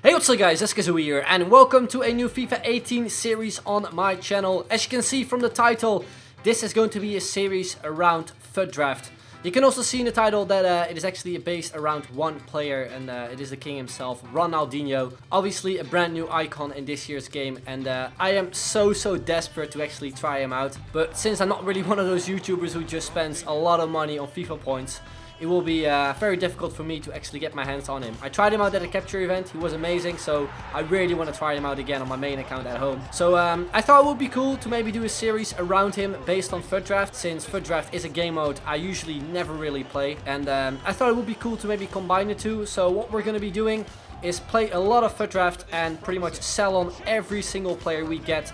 Hey, what's up guys, Eskazoo here, and welcome to a new FIFA 18 series on my channel. As you can see from the title, this is going to be a series around FUT Draft. You can also see in the title that it is actually based around one player, and it is the king himself, Ronaldinho. Obviously a brand new icon in this year's game, and I am so desperate to actually try him out. But since I'm not really one of those YouTubers who just spends a lot of money on FIFA points, it will be very difficult for me to actually get my hands on him. I tried him out at a capture event, he was amazing, so I really want to try him out again on my main account at home. So I thought it would be cool to maybe do a series around him based on FUT Draft, since FUT Draft is a game mode I usually never really play. And I thought it would be cool to maybe combine the two. So what we're going to be doing is play a lot of FUT Draft and pretty much sell on every single player we get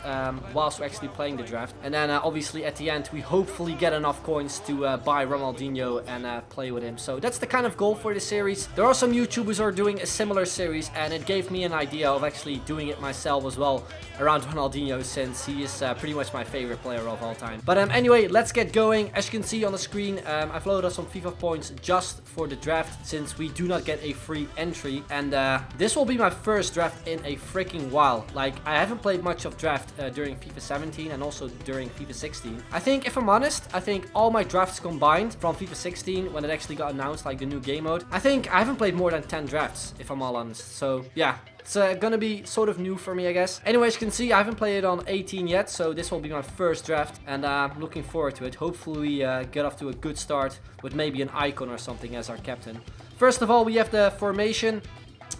whilst we're actually playing the draft. And then obviously at the end we hopefully get enough coins to buy Ronaldinho and play with him. So that's the kind of goal for this series. There are some YouTubers who are doing a similar series, and it gave me an idea of actually doing it myself as well around Ronaldinho, since he is pretty much my favorite player of all time. But anyway, let's get going. As you can see on the screen, I've loaded up some FIFA points just for the draft, since we do not get a free entry. And this will be my first draft in a freaking while. Like, I haven't played much of draft during FIFA 17 and also during FIFA 16. I think, if I'm honest, I think all my drafts combined from FIFA 16, when it actually got announced, like the new game mode, I think I haven't played more than 10 drafts, if I'm all honest. So yeah, it's gonna be sort of new for me, I guess. Anyway, as you can see, I haven't played it on 18 yet, so this will be my first draft, and I'm looking forward to it. Hopefully we get off to a good start with maybe an icon or something as our captain. First of all, we have the formation.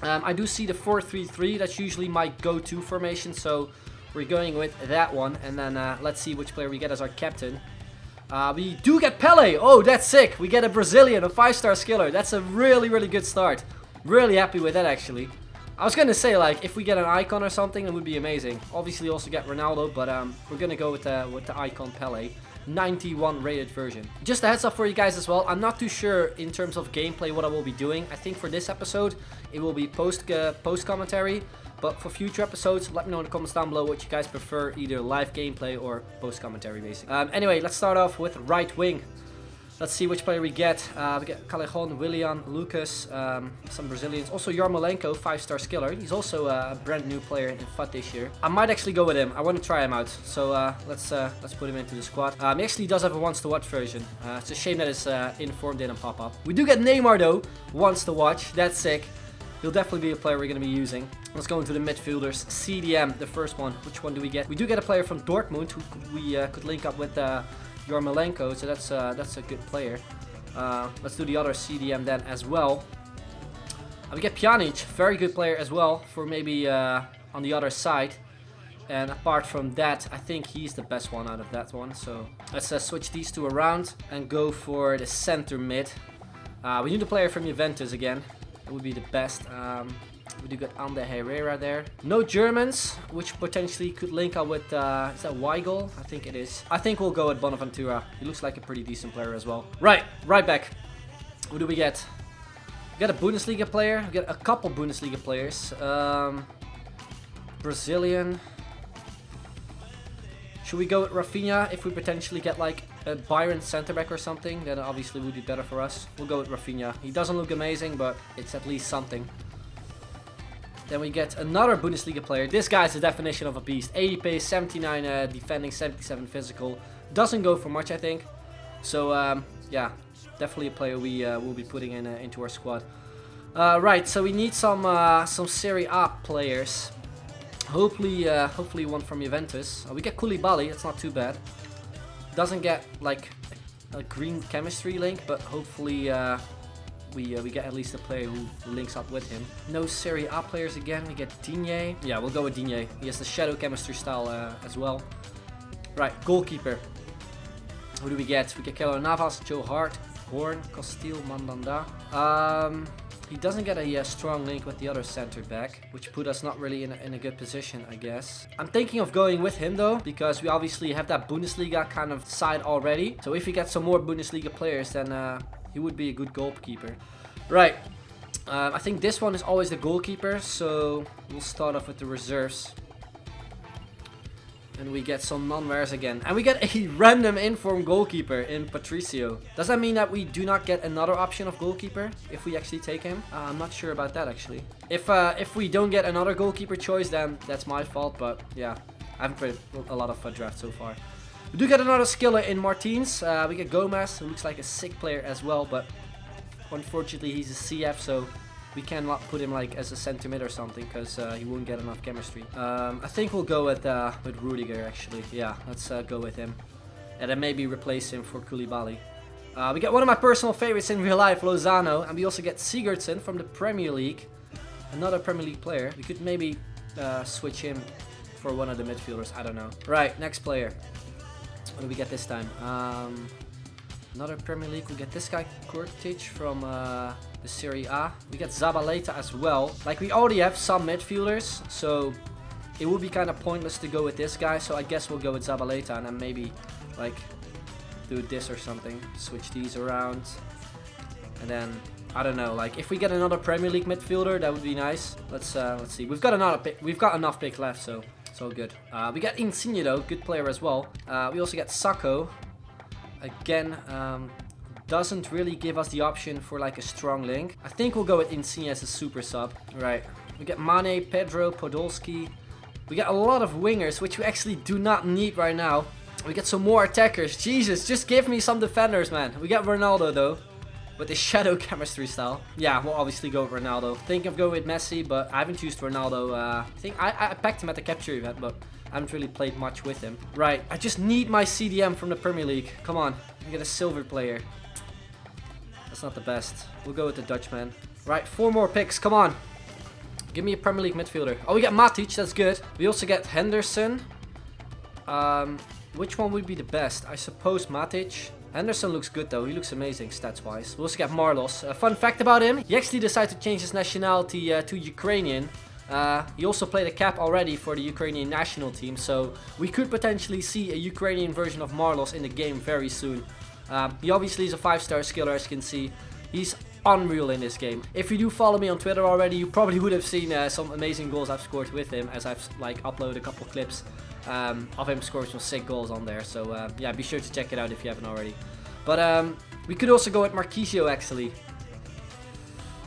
I do see the 4-3-3. That's usually my go-to formation, so we're going with that one. And then let's see which player we get as our captain. We do get Pele. Oh, that's sick. We get a Brazilian, a 5-star skiller. That's a really good start. Really happy with that, actually. I was gonna say, like, if we get an icon or something, that would be amazing. Obviously also get Ronaldo, but we're gonna go with the icon Pele. 91 rated version. Just a heads up for you guys as well, I'm not too sure in terms of gameplay what I will be doing. I think for this episode it will be post commentary, but for future episodes let me know in the comments down below what you guys prefer, either live gameplay or post commentary basically. Anyway, let's start off with right wing. Let's see which player we get. We get Callejon, Willian, Lucas, some Brazilians. Also Yarmolenko, 5-star skiller. He's also a brand new player in FUT this year. I might actually go with him. I want to try him out. So let's put him into the squad. He actually does have a once to watch version. It's a shame that his inform didn't pop up. We do get Neymar though, once to watch. That's sick. He'll definitely be a player we're going to be using. Let's go into the midfielders. CDM, the first one. Which one do we get? We do get a player from Dortmund who we could link up with Yarmolenko, so that's a good player. Let's do the other CDM then as well. We get Pjanic, very good player as well, for maybe on the other side. And apart from that, I think he's the best one out of that one. So let's switch these two around and go for the center mid. We need a player from Juventus again. That would be the best. We do get Ander Herrera there. No Germans, which potentially could link up with, is that Weigl? I think it is. I think we'll go with Bonaventura. He looks like a pretty decent player as well. Right back. Who do we get? We get a Bundesliga player. We get a couple Bundesliga players. Brazilian. Should we go with Rafinha if we potentially get like a Bayern center back or something? Then obviously would be better for us. We'll go with Rafinha. He doesn't look amazing, but it's at least something. Then we get another Bundesliga player. This guy's the definition of a beast. 80 pace, 79 defending, 77 physical. Doesn't go for much, I think. So, yeah, definitely a player we will be putting into our squad. Right, so we need some Serie A players. Hopefully one from Juventus. We get Koulibaly. That's not too bad. Doesn't get like a green chemistry link, but hopefully we get at least a player who links up with him. No Serie A players again. We get Digne. Yeah, we'll go with Digne. He has the shadow chemistry style as well. Right, goalkeeper. Who do we get? We get Keylor Navas, Joe Hart, Horn, Costil, Mandanda. He doesn't get a strong link with the other center back, which put us not really in a good position, I guess. I'm thinking of going with him though, because we obviously have that Bundesliga kind of side already. So if we get some more Bundesliga players, then he would be a good goalkeeper. Right. I think this one is always the goalkeeper, so we'll start off with the reserves. And we get some non-rares again. And we get a random inform goalkeeper in Patricio. Does that mean that we do not get another option of goalkeeper if we actually take him? I'm not sure about that actually. If we don't get another goalkeeper choice, then that's my fault. But yeah, I haven't played a lot of draft so far. We do get another skiller in Martins. We get Gomez, who looks like a sick player as well. But unfortunately, he's a CF, so we cannot put him like as a center mid or something because he won't get enough chemistry. I think we'll go with Rudiger actually. Yeah, let's go with him. And then maybe replace him for Koulibaly. We get one of my personal favorites in real life, Lozano. And we also get Sigurdsson from the Premier League. Another Premier League player. We could maybe switch him for one of the midfielders. I don't know. Right, next player. What do we get this time? Another Premier League. We get this guy, Kurtic from the Serie A. We get Zabaleta as well. Like, we already have some midfielders, so it would be kind of pointless to go with this guy. So I guess we'll go with Zabaleta and then maybe, like, do this or something. Switch these around. And then, I don't know, like, if we get another Premier League midfielder, that would be nice. Let's see. We've got another pick. We've got enough pick left, so it's all good. We got Insigne, though. Good player as well. We also get Sacco. Again, doesn't really give us the option for like a strong link. I think we'll go with Insigne as a super sub. Right. We get Mane, Pedro, Podolski. We get a lot of wingers, which we actually do not need right now. We get some more attackers. Jesus, just give me some defenders, man. We got Ronaldo, though, with the shadow chemistry style. Yeah, we'll obviously go with Ronaldo. Think of going with Messi, but I haven't used Ronaldo. I think I packed him at the capture event, but I haven't really played much with him. Right, I just need my CDM from the Premier League. Come on, we get a silver player. That's not the best. We'll go with the Dutchman. Right, 4 more picks. Come on. Give me a Premier League midfielder. Oh, we got Matic. That's good. We also get Henderson. Which one would be the best? I suppose Matic. Henderson looks good though. He looks amazing stats-wise. We also get Marlos. Fun fact about him. He actually decided to change his nationality to Ukrainian. He also played a cap already for the Ukrainian national team, so we could potentially see a Ukrainian version of Marlos in the game very soon. He obviously is a 5-star skiller, as you can see. He's unreal in this game. If you do follow me on Twitter already, you probably would have seen some amazing goals I've scored with him, as I've like uploaded a couple clips of him scoring some sick goals on there. So yeah, be sure to check it out if you haven't already. But we could also go with Marquisio actually.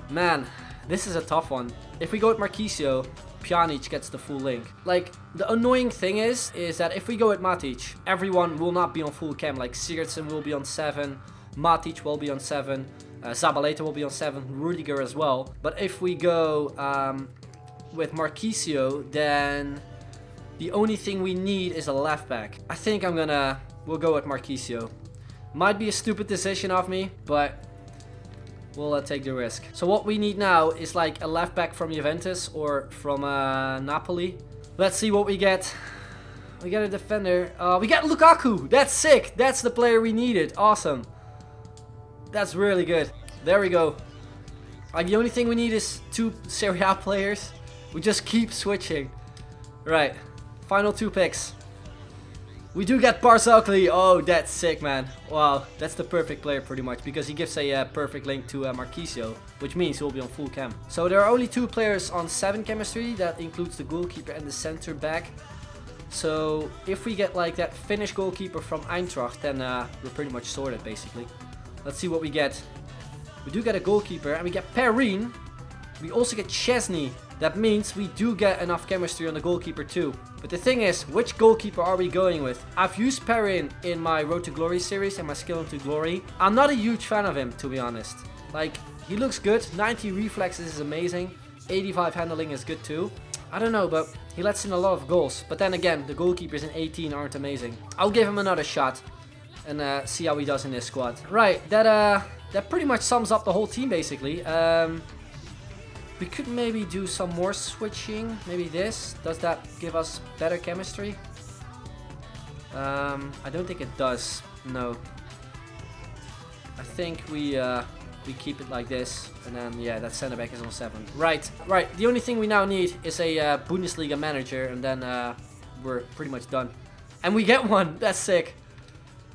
Man, this is a tough one. If we go with Marquisio, Pjanic gets the full link. Like, the annoying thing is that if we go with Matic, everyone will not be on full chem. Like, Sigurdsson will be on 7, Matic will be on 7, Zabaleta will be on 7, Rudiger as well. But if we go with Marquisio, then the only thing we need is a left back. I think we'll go with Marquisio. Might be a stupid decision of me, but we'll take the risk. So what we need now is like a left back from Juventus or from Napoli. Let's see what we get. We get a defender. We get Lukaku. That's sick. That's the player we needed. Awesome. That's really good. There we go. Like, the only thing we need is 2 Serie A players. We just keep switching. Right. Final 2 picks. We do get Barzagli. Oh, that's sick, man. Wow, that's the perfect player pretty much, because he gives a perfect link to Marquisio, which means he'll be on full chem. So there are only 2 players on 7 chemistry. That includes the goalkeeper and the center back. So if we get like that Finnish goalkeeper from Eintracht, then we're pretty much sorted basically. Let's see what we get. We do get a goalkeeper and we get Perrin. We also get Chesney. That means we do get enough chemistry on the goalkeeper too. But the thing is, which goalkeeper are we going with? I've used Perrin in my Road to Glory series and my Skill into Glory. I'm not a huge fan of him, to be honest. Like, he looks good. 90 reflexes is amazing. 85 handling is good too. I don't know, but he lets in a lot of goals. But then again, the goalkeepers in 18 aren't amazing. I'll give him another shot and see how he does in this squad. Right, that pretty much sums up the whole team basically. We could maybe do some more switching. Maybe this. Does that give us better chemistry? I don't think it does. No. I think we keep it like this. And then, yeah, that center back is on 7. Right. The only thing we now need is a Bundesliga manager. And then we're pretty much done. And we get one. That's sick.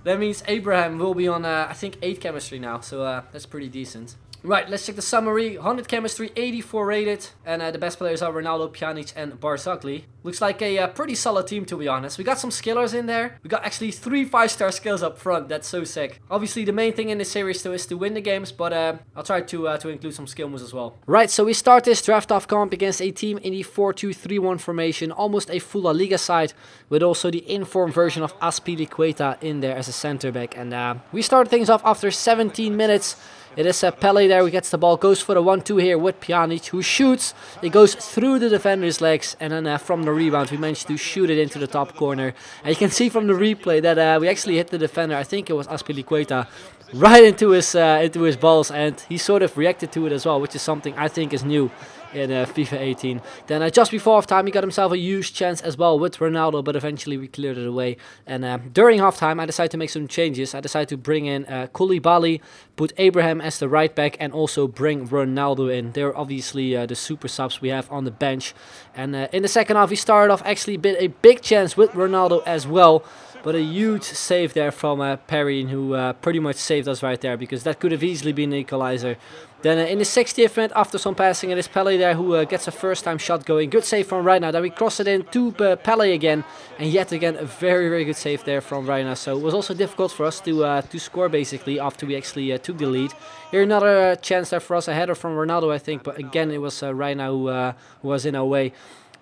That means Abraham will be on, I think, 8 chemistry now. So that's pretty decent. Right, let's check the summary. 100 chemistry, 84 rated. And the best players are Ronaldo, Pjanic and Barzagli. Looks like a pretty solid team, to be honest. We got some skillers in there. We got actually 3 5-star skills up front. That's so sick. Obviously, the main thing in this series though is to win the games. But I'll try to include some skill moves as well. Right, so we start this draft off comp against a team in the 4-2-3-1 formation. Almost a full La Liga side. With also the inform version of Azpilicueta in there as a center back. And we start things off after 17 minutes. It is Pele there who gets the ball, goes for the 1-2 here with Pjanic, who shoots. It goes through the defender's legs, and then from the rebound we managed to shoot it into the top corner. And you can see from the replay that we actually hit the defender, I think it was Azpilicueta, right into his balls, and he sort of reacted to it as well, which is something I think is new in FIFA 18. Then just before halftime, he got himself a huge chance as well with Ronaldo, but eventually we cleared it away. And during halftime, I decided to make some changes. I decided to bring in Koulibaly, put Abraham as the right back, and also bring Ronaldo in. They're obviously the super subs we have on the bench. And in the second half, we started off actually a big chance with Ronaldo as well. But a huge save there from Perrin, who pretty much saved us right there, because that could have easily been an equalizer. Then in the 60th minute, after some passing, it is Pele there who gets a first-time shot going. Good save from Reina. Then we cross it in to Pele again. And yet again, a very, very good save there from Reina. So it was also difficult for us to score, basically, after we actually took the lead. Here another chance there for us, a header from Ronaldo, I think. But again, it was Reina who was in our way.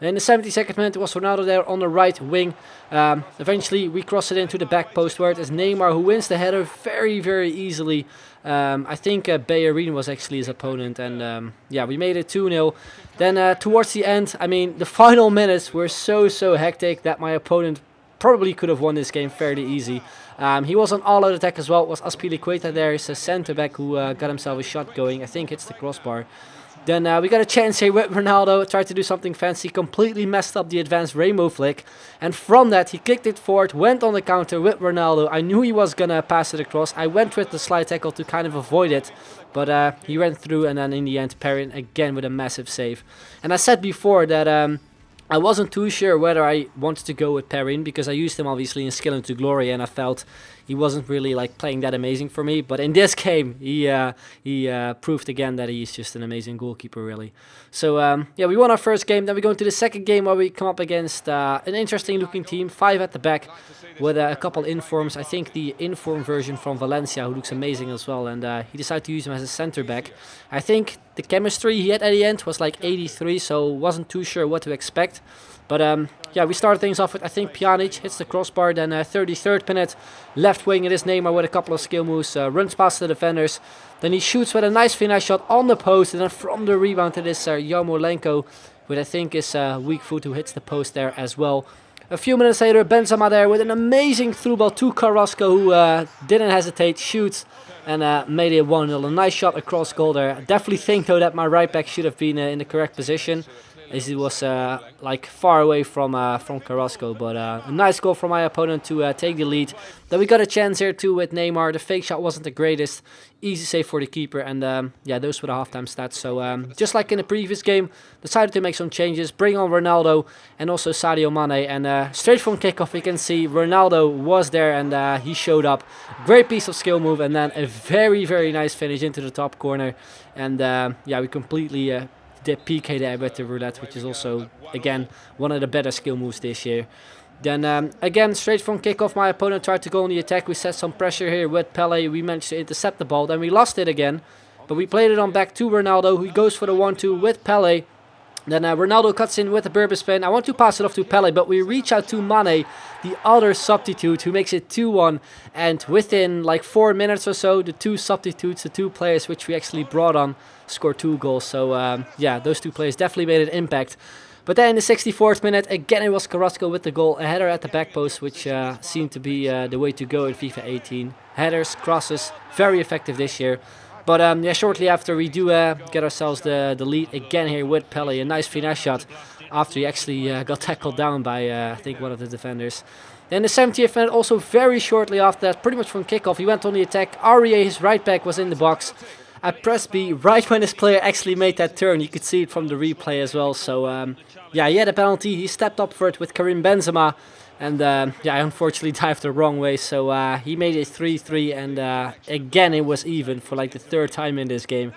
In the 72nd minute, it was Ronaldo there on the right wing. Eventually, we cross it into the back post where it is Neymar who wins the header very, very easily. I think Bellerin was actually his opponent. And yeah, we made it 2-0. Then towards the end, I mean, the final minutes were so hectic that my opponent probably could have won this game fairly easy. He was on all-out attack as well. It was Azpilicueta there. He's a centre-back who got himself a shot going. I think it's the crossbar. Then we got a chance here with Ronaldo, tried to do something fancy, completely messed up the advanced rainbow flick. And from that, he kicked it forward, went on the counter with Ronaldo. I knew he was going to pass it across. I went with the slide tackle to kind of avoid it. But he ran through, and then in the end, Perrin again with a massive save. And I said before that I wasn't too sure whether I wanted to go with Perrin, because I used him obviously in Skill into Glory, and I felt he wasn't really like playing that amazing for me. But in this game, he proved again that he's just an amazing goalkeeper, really. So yeah, we won our first game. Then we go into the second game where we come up against an interesting looking team, 5 at the back, with a couple informs. I think the inform version from Valencia, who looks amazing as well, and he decided to use him as a center back. I think the chemistry he had at the end was like 83, so wasn't too sure what to expect. But yeah, we started things off with, I think, Pjanic hits the crossbar. Then 33rd minute, left wing, it is Neymar with a couple of skill moves, runs past the defenders. Then he shoots with a nice finesse shot on the post, and then from the rebound it is Yarmolenko, with I think is weak foot, who hits the post there as well. A few minutes later, Benzema there with an amazing through ball to Carrasco, who didn't hesitate, shoots, and made it 1-0. A nice shot across goal there. I definitely think though that my right back should have been in the correct position, as he was like far away from Carrasco. But a nice goal from my opponent to take the lead. Then we got a chance here too with Neymar. The fake shot wasn't the greatest. Easy save for the keeper. And yeah, those were the halftime stats. So just like in the previous game, decided to make some changes. Bring on Ronaldo and also Sadio Mane. And straight from kickoff, we can see Ronaldo was there, and he showed up. Great piece of skill move, and then a very, very nice finish into the top corner. And yeah, we completely the PK there with the roulette, which is also, again, one of the better skill moves this year. Then, again, straight from kickoff, my opponent tried to go on the attack. We set some pressure here with Pele. We managed to intercept the ball. Then we lost it again. But we played it on back to Ronaldo, who goes for the 1-2 with Pele. Then Ronaldo cuts in with a Berber spin. I want to pass it off to Pele, but we reach out to Mane, the other substitute, who makes it 2-1. And within like 4 minutes or so, the two substitutes, the two players which we actually brought on, scored 2 goals. So yeah, those two players definitely made an impact. But then in the 64th minute, again it was Carrasco with the goal. A header at the back post, which seemed to be the way to go in FIFA 18. Headers, crosses, very effective this year. But yeah, shortly after we do get ourselves the lead again here with Pele. A nice finesse shot after he actually got tackled down by, I think, one of the defenders. Then the 70th minute, also very shortly after that, pretty much from kickoff, he went on the attack. Aurier, his right back, was in the box. I pressed B right when this player actually made that turn. You could see it from the replay as well. So yeah, he had a penalty. He stepped up for it with Karim Benzema. And yeah, I unfortunately dived the wrong way. So he made it 3-3. And again, it was even for like the third time in this game.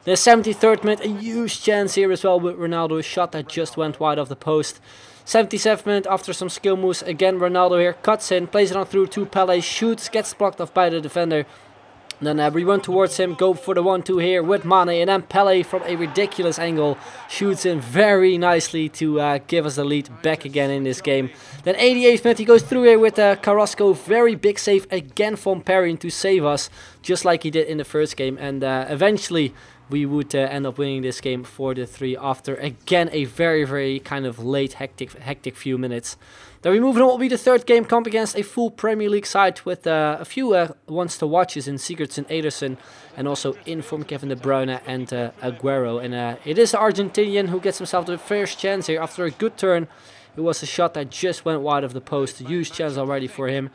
The 73rd minute, a huge chance here as well with Ronaldo. A shot that just went wide of the post. 77th minute, after some skill moves, again Ronaldo here cuts in, plays it on through to Pele, shoots, gets blocked off by the defender. Then we run towards him, go for the 1-2 here with Mane, and then Pele from a ridiculous angle shoots in very nicely to give us the lead back again in this game. Then 88th minute, he goes through here with Carrasco, very big save again from Perrin to save us, just like he did in the first game, and eventually we would end up winning this game 4-3 after, again, a very kind of late, hectic few minutes. Then we move on, will be the third game comp against a full Premier League side with a few ones to watches in Sigurdsson, Ederson, and also in from Kevin De Bruyne and Aguero. And it is the Argentinian who gets himself the first chance here after a good turn. It was a shot that just went wide of the post, huge chance already for him.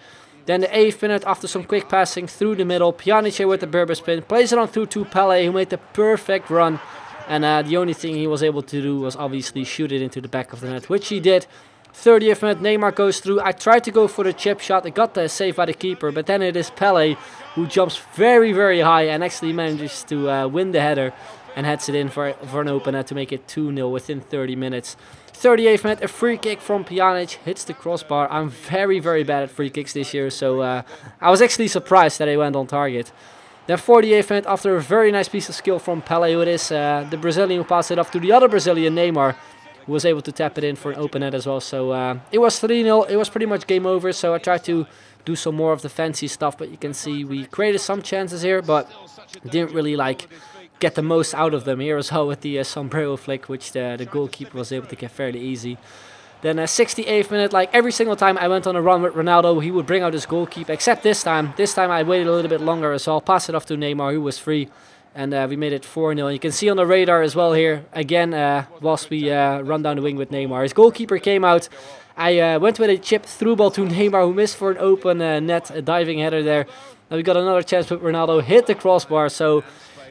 Then the 8th minute, after some quick passing through the middle, Pjanic here with the Berber spin, plays it on through to Pele, who made the perfect run. And the only thing he was able to do was obviously shoot it into the back of the net, which he did. 30th minute, Neymar goes through. I tried to go for the chip shot. I got the save by the keeper, but then it is Pele who jumps very high and actually manages to win the header and heads it in for an opener to make it 2-0 within 30 minutes. 38th minute, a free kick from Pjanic hits the crossbar. I'm very bad at free kicks this year, so I was actually surprised that he went on target. Then 48th minute, after a very nice piece of skill from Pele, who it is the Brazilian who passed it off to the other Brazilian, Neymar, who was able to tap it in for an open net as well. So it was 3-0, it was pretty much game over, so I tried to do some more of the fancy stuff, but you can see we created some chances here, but didn't really get the most out of them here as well with the sombrero flick, which the goalkeeper was able to get fairly easy. Then 68th minute, like every single time I went on a run with Ronaldo, he would bring out his goalkeeper, except this time. This time I waited a little bit longer as well, passed it off to Neymar, who was free, and we made it 4-0. You can see on the radar as well here, again, whilst we run down the wing with Neymar. His goalkeeper came out. I went with a chip through ball to Neymar, who missed for an open net, a diving header there. Now we got another chance with Ronaldo, hit the crossbar, so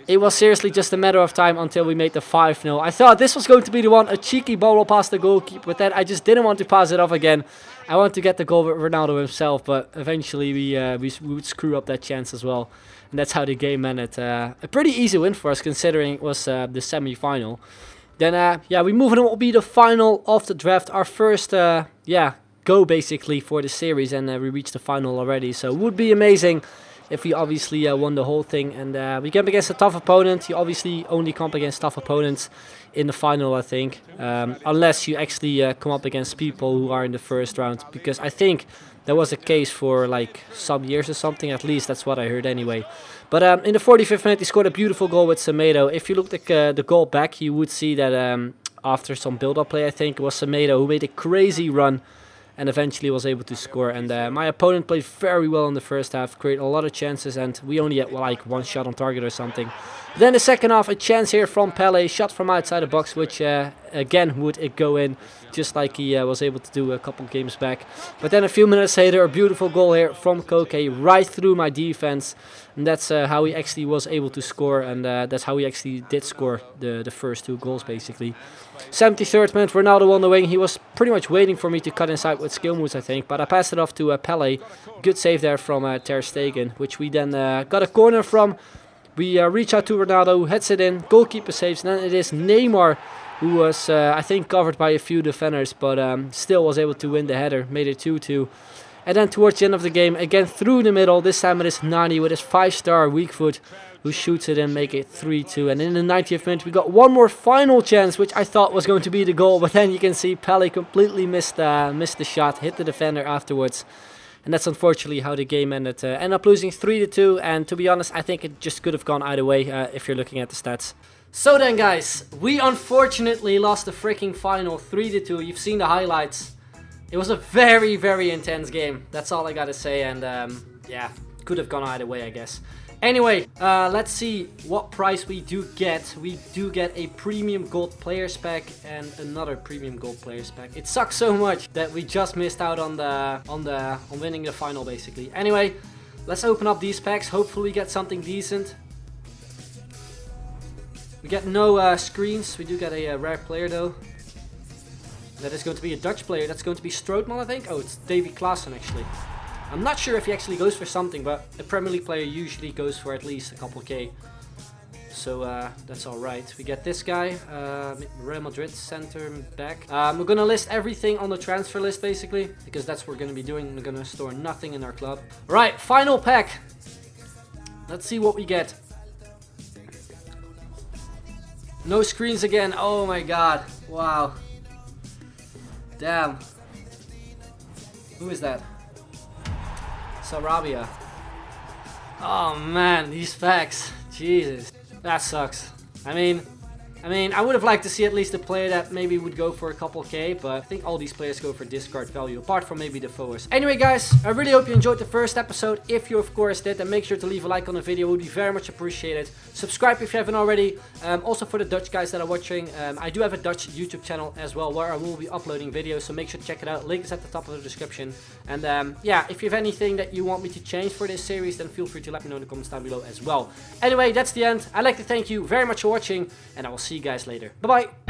it was seriously just a matter of time until we made the 5-0. I thought this was going to be the one, a cheeky ball past the goalkeeper, but then I just didn't want to pass it off again. I wanted to get the goal with Ronaldo himself, but eventually we would screw up that chance as well. And that's how the game ended. A pretty easy win for us, considering it was the semi-final. Then, yeah, we move on. It will be the final of the draft. Our first, go basically for the series, and we reached the final already. So it would be amazing if we obviously won the whole thing. And we came against a tough opponent. You obviously only come against tough opponents in the final, I think. Unless you actually come up against people who are in the first round. Because I think that was the case for like some years or something. At least that's what I heard anyway. But in the 45th minute, he scored a beautiful goal with Semedo. If you look at the goal back, you would see that after some build-up play, I think, it was Semedo who made a crazy run and eventually was able to score. And my opponent played very well in the first half, created a lot of chances, and we only had like one shot on target or something. Then the second half, a chance here from Pele, shot from outside the box, which again would go in, just like he was able to do a couple games back. But then a few minutes later, a beautiful goal here from Koke, right through my defense. And that's how he actually was able to score, and that's how he actually did score the first two goals, basically. 73rd minute, Ronaldo on the wing. He was pretty much waiting for me to cut inside with skill moves, I think. But I passed it off to Pele. Good save there from Ter Stegen, which we then got a corner from. We reach out to Ronaldo, who heads it in. Goalkeeper saves, and then it is Neymar, who was, I think, covered by a few defenders, but still was able to win the header. Made it 2-2. And then towards the end of the game, again through the middle, this time it is Nani with his 5-star weak foot, who shoots it and make it 3-2. And in the 90th minute, we got one more final chance, which I thought was going to be the goal. But then you can see Pele completely missed the shot, hit the defender afterwards. And that's unfortunately how the game ended. Ended up losing 3-2. And to be honest, I think it just could have gone either way if you're looking at the stats. So then, guys, we unfortunately lost the freaking final 3-2. You've seen the highlights. It was a very intense game. That's all I gotta say. And yeah, could have gone either way, I guess. Anyway, let's see what prize we do get. We do get a premium gold players pack and another premium gold players pack. It sucks so much that we just missed out on winning the final, basically. Anyway, let's open up these packs. Hopefully we get something decent. We get no screens. We do get a rare player though. That is going to be a Dutch player. That's going to be Strootman, I think. Oh, it's Davy Klaassen actually. I'm not sure if he actually goes for something, but a Premier League player usually goes for at least a couple K. So that's alright. We get this guy, Real Madrid center back. We're gonna list everything on the transfer list basically, because that's what we're gonna be doing. We're gonna store nothing in our club. Right, final pack. Let's see what we get. No screens again. Oh my god. Wow. Damn. Who is that? Sarabia. Oh man, these packs. Jesus. That sucks. I mean, I would have liked to see at least a player that maybe would go for a couple K, but I think all these players go for discard value, apart from maybe the forwards. Anyway, guys, I really hope you enjoyed the first episode. If you, of course, did, then make sure to leave a like on the video. It would be very much appreciated. Subscribe if you haven't already. Also, for the Dutch guys that are watching, I do have a Dutch YouTube channel as well, where I will be uploading videos, so make sure to check it out. Link is at the top of the description. And yeah, if you have anything that you want me to change for this series, then feel free to let me know in the comments down below as well. Anyway, that's the end. I'd like to thank you very much for watching, and I will see you guys later. Bye-bye.